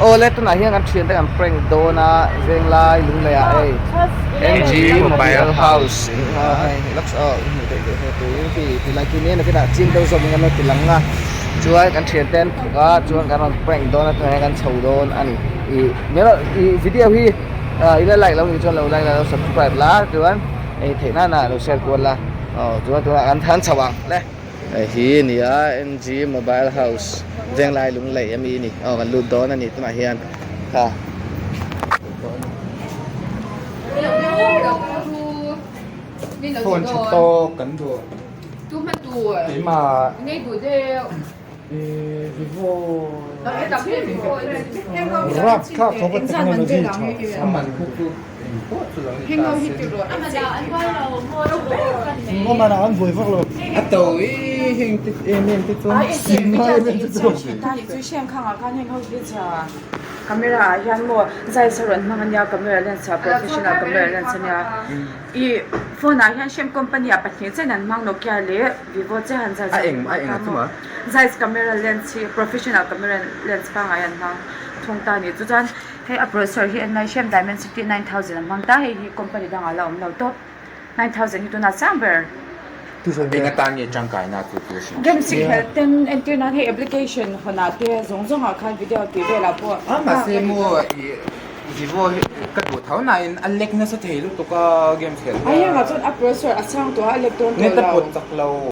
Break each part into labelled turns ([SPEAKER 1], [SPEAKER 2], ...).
[SPEAKER 1] ô lết tụi này hiện ăn chuyện tại ăn prank đồ na riêng lai lung lệ ấy NG Mobile House lux thì lại kia này cái đã chim đâu rồi mình ăn thì lắng nga chúa ăn chuyện tên có chúa ăn prank đồ na tụi này ăn sầu đồ anh nhớ video hi ile like lâu thì cho lâu like là subscribe lá chúa anh thế nào là share của là chúa ăn than sầu bằng đấy hi ni NG Mobile House riêng lai lung lệ em ni gần luôn đó này tụi này hiện ha
[SPEAKER 2] phone chụp to cấn đùa
[SPEAKER 3] chú mất đùa
[SPEAKER 2] thế mà
[SPEAKER 3] ngay đùa theo
[SPEAKER 2] Vivo
[SPEAKER 4] rap khác không có technology
[SPEAKER 2] sao mà cũng
[SPEAKER 3] hình ngầu hít được rồi
[SPEAKER 4] ngon mà nào ăn vui phức luôn
[SPEAKER 2] tối hình em tích
[SPEAKER 4] xin nói em tích tụ
[SPEAKER 5] ta đi chơi xem khang kan heng ho bi cha camera yan mo zai saron mangan ya camera lens professional camera lens nya I phone a yan xem company a pathin chen an mang Nokia le Vivo che han zai
[SPEAKER 2] anh tu mà
[SPEAKER 5] zai camera lens professional camera lens pa nga yan mang thong ta ni chu chan he a processor hi an lai xem Dimensity 9000 mang ta he company dang ala om lo top 9000 hi tu na chamber
[SPEAKER 2] anh ta nghe trang cái nào cũng tốt
[SPEAKER 5] game sig ten internet he application hona te zong a khan video ti ve la po
[SPEAKER 2] mà xem mua Vivo cái bộ tháo này anh lek nó sẽ thấy lúc có game खेल
[SPEAKER 5] ai nga chon a processor a chang to electron to
[SPEAKER 2] nên ta
[SPEAKER 5] la
[SPEAKER 2] bật chắc lâu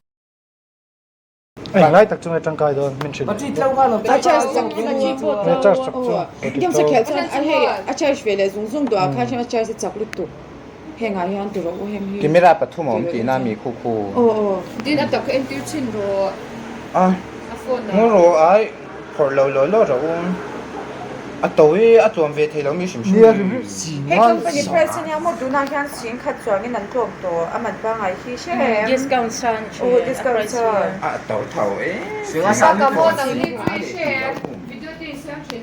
[SPEAKER 4] anh lại tập trung vào trang cái đó mình chỉ
[SPEAKER 5] a charge chang ki po game sig khel chon a he a charge ve le zong to a kha chang a charge chak lut to he nga yan to ro hem hi
[SPEAKER 2] camera bắt thu mỏng tí na mi khu
[SPEAKER 3] din at cái em tiêu chín rồi phone
[SPEAKER 2] ngô rồi ai khỏi lâu rồi tối tuần về thì lâu mi xỉm
[SPEAKER 4] nia review gì
[SPEAKER 5] he
[SPEAKER 4] ngon
[SPEAKER 5] company price ni amo tu na khan sing khat chuang in an tlom to aman pa ngai hi she
[SPEAKER 6] discount san
[SPEAKER 5] discount sa
[SPEAKER 2] tối thầu ấy
[SPEAKER 3] sao cả một đằng đi share video đi xem chuyện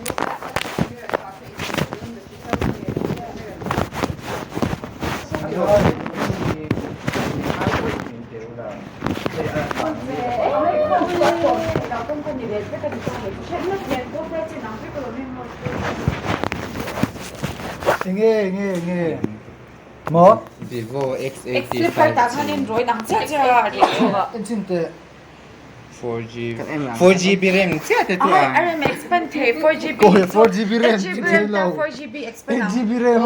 [SPEAKER 4] nghe mở
[SPEAKER 2] Vivo X85
[SPEAKER 5] flip phải ta khan android ang cha cha
[SPEAKER 4] em xin tệ
[SPEAKER 2] 4G 4GB RAM chết rồi à
[SPEAKER 5] RM expand the 4GB
[SPEAKER 4] cô 4GB RAM
[SPEAKER 5] 8GB RAM 4GB expand
[SPEAKER 4] 8GB RAM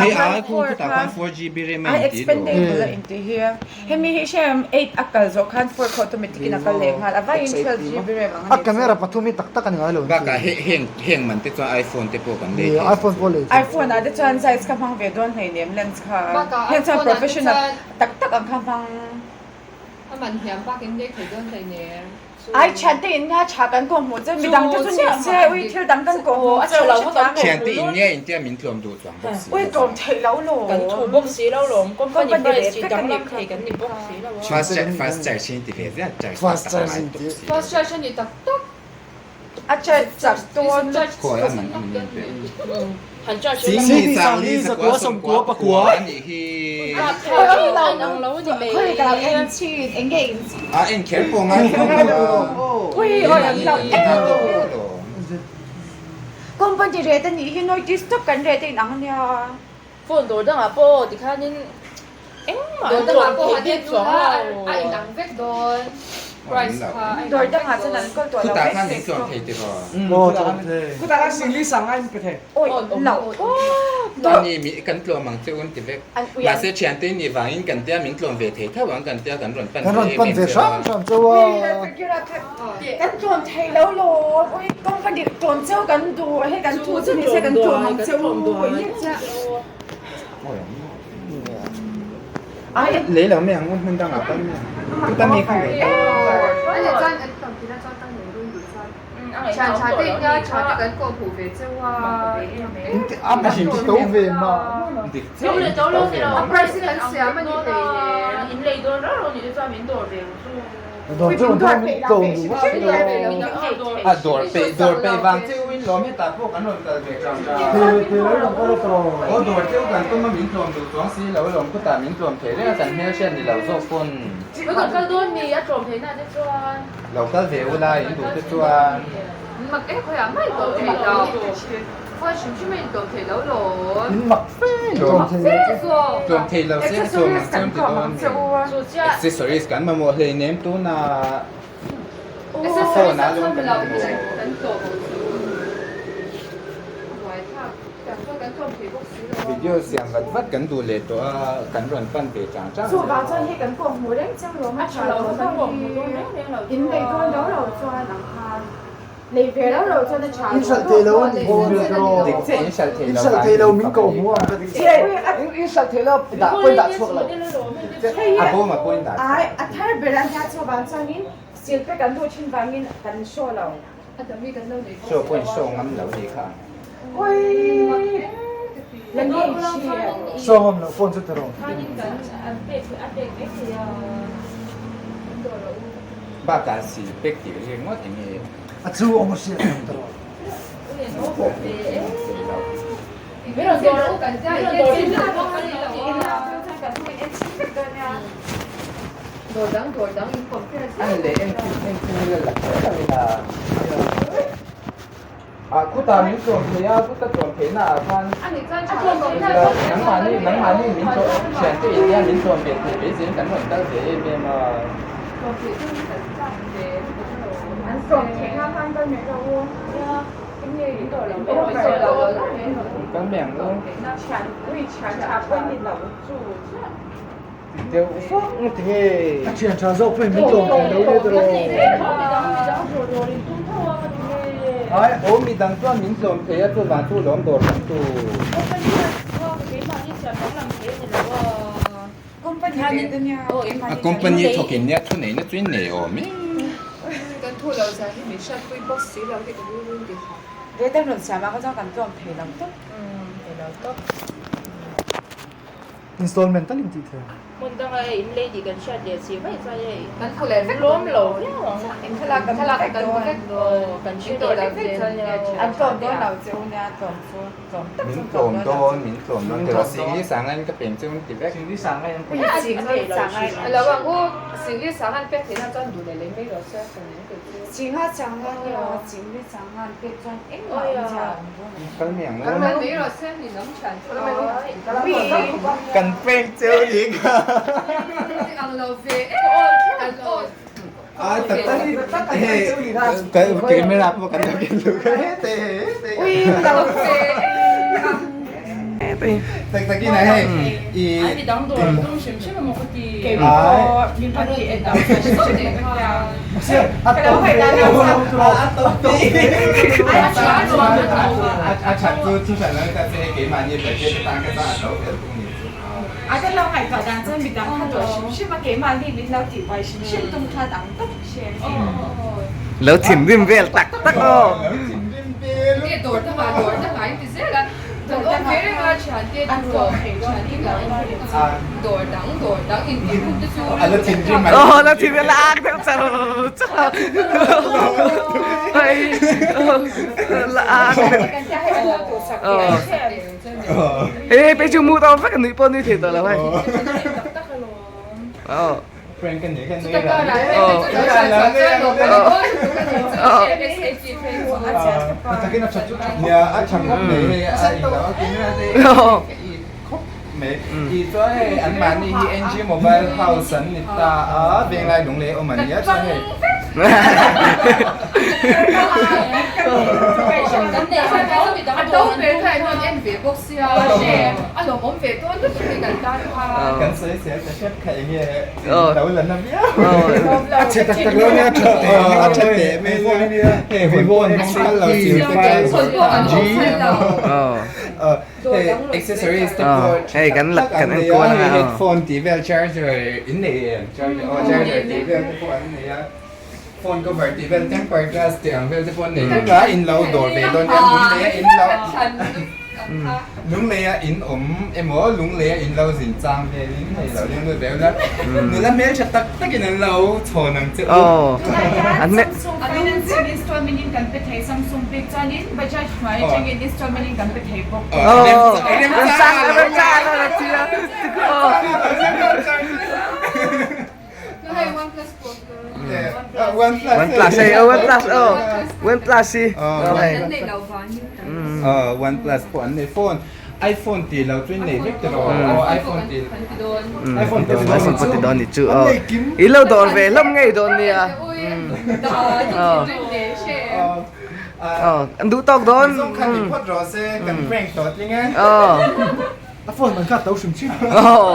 [SPEAKER 2] Hey, ai cũng có tao 4GB RAM
[SPEAKER 5] I expandable into here hemi hi sham 8 akal zo khan 4 automatic in akal le hal ava in 12GB RAM
[SPEAKER 4] à camera pathumi tak tak kan ngalo
[SPEAKER 2] ba ka heng man te cho iPhone te po kan de
[SPEAKER 4] iPhone Pro
[SPEAKER 5] iPhone ada chuan size ka phang ve don nei nem lens kha hen cha professional tak tak ang khang phang
[SPEAKER 3] mình hiểm ba cái đây thấy đơn thầy nè
[SPEAKER 5] ai chan te in nga cha kan ko mo che mi dang te chu ni che ui thil dang kan ko mo che lo cha
[SPEAKER 2] chen te in ye in te min thuam du chuang
[SPEAKER 5] ui tom thei lo lo
[SPEAKER 6] cần thủ bốc xí lâu rồi con có những cái gì đóng lắm thì cần đi bốc xí lâu
[SPEAKER 2] fast charging ti ve ya
[SPEAKER 4] fast charging
[SPEAKER 3] first charge thì tắc tắc
[SPEAKER 5] a che chak ton
[SPEAKER 2] ko ya man
[SPEAKER 6] hẳn cho
[SPEAKER 2] chính
[SPEAKER 6] chú
[SPEAKER 2] ni sang ni sa kwa som kwa pa kwa ni hi
[SPEAKER 6] anh lâu thì mày
[SPEAKER 5] khơi ka en chi engage
[SPEAKER 2] en kel po ngai
[SPEAKER 5] ui oi ang lam company re ta ni hi notice to kan re te nang nya
[SPEAKER 6] phone đồ đang à po thì khá nên em mà
[SPEAKER 3] rồi
[SPEAKER 6] đồ
[SPEAKER 3] tao bảo cô
[SPEAKER 6] thì
[SPEAKER 3] đi
[SPEAKER 6] biết
[SPEAKER 3] xuống
[SPEAKER 6] xuống
[SPEAKER 3] là
[SPEAKER 6] rồi
[SPEAKER 3] ai nắng vết đôi price
[SPEAKER 5] rồi đang à chân ko to
[SPEAKER 2] ku
[SPEAKER 5] la
[SPEAKER 2] ta
[SPEAKER 5] wait
[SPEAKER 2] khan ni
[SPEAKER 5] face
[SPEAKER 2] chuan thei te ro
[SPEAKER 4] ô trời ơi
[SPEAKER 7] Cô ta đang sinh lý sang anh có thể.
[SPEAKER 5] oi lo
[SPEAKER 2] ni mi kan tlo mang che un ti ve ma se chen te ni wa in kan te min tlom ve the tha wang kan te kan ron pan
[SPEAKER 4] kan ron pan về sáng sáng châu
[SPEAKER 5] kan tuan thei lo lo oi company tuan châu kan du he kan tu chu ni se kan tuan châu oi cha ai
[SPEAKER 2] lấy là mẹ mình đang ở bên chúng ta mi không
[SPEAKER 3] anh là chân anh tổng thì là cho tăng nhiều đôi đủ chân chả chả tiền nhá chả cái cổ phủ về châu
[SPEAKER 4] áp hình tấu về mà
[SPEAKER 6] cháu luôn thì nó
[SPEAKER 3] price là xé mà như thế
[SPEAKER 6] in lấy đồ đó rồi thì cho mình đồ về
[SPEAKER 4] đòn châu đòn mình cầu đủ
[SPEAKER 2] door pe vang che win lo mi ta po kan ron ta ve chang
[SPEAKER 4] thì lấy lòng có rồi
[SPEAKER 2] o door che kan to ma min tlom du chuang si lo lom ku ta min tlom the re kan he shen ni lo zo phone
[SPEAKER 6] với còn cái đôi mì á trộm thế nào chứ cho
[SPEAKER 2] lo ka ve u la in du te chuan
[SPEAKER 3] mặc cái khơi ấm mấy đồ thì đâu khơi xíu xíu mấy đồ thì đâu rồi
[SPEAKER 4] Mình mặc phê
[SPEAKER 2] Rồi.
[SPEAKER 4] Trộm thế
[SPEAKER 3] rồi
[SPEAKER 2] Trộm thì lâu sẽ trộm mặc trộm thì đón
[SPEAKER 3] rồi chứ
[SPEAKER 2] accessories kan ma mo hle nem tu na
[SPEAKER 3] cái sao
[SPEAKER 2] phone
[SPEAKER 3] sao
[SPEAKER 2] na luôn
[SPEAKER 3] mình làm cái đánh tổ cái trộm thì bốc xíu rồi
[SPEAKER 2] video siang vat vat kan tu le to kan ron pan pe chang chang
[SPEAKER 5] Dù vào cho những cảnh cuồng mùa đấy trong rồi mà chờ lâu nó cuồng mùa đấy in ngày con đó rồi cho nắng ha lấy về đó rồi cho nó chờ
[SPEAKER 4] In sẵn thế lâu thì vô được rồi
[SPEAKER 2] dik che in shal the
[SPEAKER 4] In
[SPEAKER 2] lo
[SPEAKER 4] sẵn thế lâu mình cầu mua mà In sẵn thế lâu đã quên đã chuộc lại
[SPEAKER 2] a bo ma point da
[SPEAKER 5] ai à thay về làm nhà cho bạn cho những siêu cái cảnh đồ trên vàng in cảnh show lâu
[SPEAKER 3] à tầm đi cái đâu để
[SPEAKER 2] so point so ngam lo di kha
[SPEAKER 5] ôi lần này
[SPEAKER 4] So hôm nào phone sẽ terong
[SPEAKER 2] ba ka si pek ti le ngot ni
[SPEAKER 4] Chú ông sẽ terong
[SPEAKER 3] mấy lần rồi đâu cần ra cái gì đó cái gì đồ đắng in còn cái
[SPEAKER 2] an le em ki le la la à ku ta min trộm thế à ku ta trộm thế na kan
[SPEAKER 3] anh ấy ra chọn
[SPEAKER 2] nắng mà đi min trộm chuyện cái ý min trộm biệt thì bây giờ kan hon ta thế em mà
[SPEAKER 5] anh trộm thế nào anh đâu nhớ đâu
[SPEAKER 2] kan mèng luôn
[SPEAKER 5] chán quên đi lâu chú
[SPEAKER 2] tiêu
[SPEAKER 4] Thế chuyện trà dâu phải mình trộm thế lâu đấy rồi
[SPEAKER 2] ai ôm mi dang tuan min trộm thế tu van tu lom dor tu
[SPEAKER 5] company đến nhà
[SPEAKER 2] company thokin ya thu nei na twin nei om mi
[SPEAKER 3] cái thu lâu dài thì mình sẽ quay bốc xí lâu thì cũng luôn đi
[SPEAKER 5] để tên luận xả mà có cho cảnh trộm thế lắm tốt
[SPEAKER 4] Installment ta linh ti thế
[SPEAKER 6] Mình đang ở in lady gần sát địa chỉ vậy sao vậy?
[SPEAKER 3] cái thu lên
[SPEAKER 6] Lốm lỗ nhá.
[SPEAKER 3] em thấy là cái cái
[SPEAKER 6] Gần sát địa gần
[SPEAKER 5] anh trộm đó nào chịu nha trộm trộm
[SPEAKER 2] min trộm don min trộm donแต่ว่าสิ่งที่สั่งนั้นก็เป็นซึ่งติเวก
[SPEAKER 4] Chuyện đi sáng ngày em
[SPEAKER 5] bây giờ chỉ có thể chẳng ai
[SPEAKER 3] là bạn cô xử lý sáng ăn bé thì nó cho đủ để lấy mấy đồ xe còn những cái
[SPEAKER 5] chỉ hết chẳng ai nhiều chỉ biết chẳng ai biết cho em nói chẳng
[SPEAKER 2] กันเมียง
[SPEAKER 3] cái mấy đồ xe thì nóng chán cái mấy đồ
[SPEAKER 2] กันเป้งเจออีก
[SPEAKER 3] ăn lâu về ăn lâu
[SPEAKER 2] แต่ตั้งcáiไม่รับว่ากันจะกินลูกเฮ้เต
[SPEAKER 5] ui lâu về
[SPEAKER 2] แต่ตะกี้ไหนให้อี
[SPEAKER 6] Ai bị đóng đồ không xem xem mà một cái
[SPEAKER 5] cái
[SPEAKER 6] gì.
[SPEAKER 5] bộ mình phải đi ăn đâu cái đó phải là làm sao
[SPEAKER 2] อาชัดทุกสันแล้วแต่เกี่ยมันยี่แบบที่ตั้งกันตั้งแต่เราตรงนี้
[SPEAKER 5] à cái lâu ngày phải đàn chân mình đang thay đổi xem mà cái mà đi mình lâu chỉ vài xem tung thay đẳng tất xem
[SPEAKER 1] Lỡ chìm rim về tắc tắc ô
[SPEAKER 3] cái đồ nó mà thì dễ là đồ nó về là chán cái đồ chán đi là đồ đắng in cũng cái số
[SPEAKER 2] แล้วทิ้งริมมัน
[SPEAKER 1] Ồ, nó chìm về lạc theo sao Hay Lạc
[SPEAKER 5] cái cha hay là tổ sạc
[SPEAKER 1] Ê, bây giờ mua tao phát cái nữ bôn như thế tao là hay Ồ
[SPEAKER 2] เพื่อนกันอย่างกัน
[SPEAKER 3] tất
[SPEAKER 2] นี่
[SPEAKER 3] cả
[SPEAKER 2] แหละ
[SPEAKER 3] là
[SPEAKER 2] แต่กี้นับชัดจุดเนี่ยอาชังครบเลยอ่ะอีกแล้วกินไม่ได้ครบเมอีตัวอันมันนี่ NG Mobile House สันนิตาเบียงไรหลงเลยโอมันเนี่ยใช่
[SPEAKER 3] anh đâu về thôi anh em về bốc xí anh đâu muốn về tôi nó chỉ cần ta
[SPEAKER 2] กันสวยเสียแต่เชฟไข่เงี้ย
[SPEAKER 1] Ờ.
[SPEAKER 2] เดาเลยนะเบี้ย
[SPEAKER 4] อาเชตักแล้วเนี่ยเฉยอาเชเตะไม่พอเนี่ยเฮ้ยวิโว่น้องปั้นเราสิวไปจี
[SPEAKER 1] Ồ
[SPEAKER 2] accessories ที่
[SPEAKER 1] Ê, gắn lật gắn ăn cua là
[SPEAKER 2] headphone tí về charger in này charger tí về cái phone này phone cover tí về temper glass tiếng về cái phone này cái là in lâu đồ về đôi em muốn lấy in lâu lúng lấy in em muốn lúng lấy in lâu dình trang về in này lâu liên đối béo lắm người làm mấy chất tắc tắc cái lâu thổ năng chữ
[SPEAKER 1] Ồ Anh nè
[SPEAKER 5] anh nên xin installment in cần phải thấy Samsung Big cho nên bây giờ phải cho những installment in cần phải thấy bộ
[SPEAKER 1] Ồ Em sang đó là chưa
[SPEAKER 3] nó hay OnePlus Pro
[SPEAKER 1] One plus eh, oh, one plus oh. One plus eh. Okay.
[SPEAKER 3] นั้นในเราฟังยิ่ง
[SPEAKER 2] One Plus ผลในโฟน iPhone ตีเราจุ้ยในเล็กตลอด iPhone ตี
[SPEAKER 3] โดน
[SPEAKER 4] iPhone
[SPEAKER 1] iPhone pati doon ni Chu. Oh. Ilaw doon ve, lam ngay doon niya.
[SPEAKER 3] ดอจริงๆเลยเช่
[SPEAKER 1] Oh, andu tog doon.
[SPEAKER 2] ส่งคันที่พอดรอเซกันแกล้งตอดยังไง
[SPEAKER 1] Oh.
[SPEAKER 4] iPhone มันก็เต้าชุ่มชื่น
[SPEAKER 1] Oh.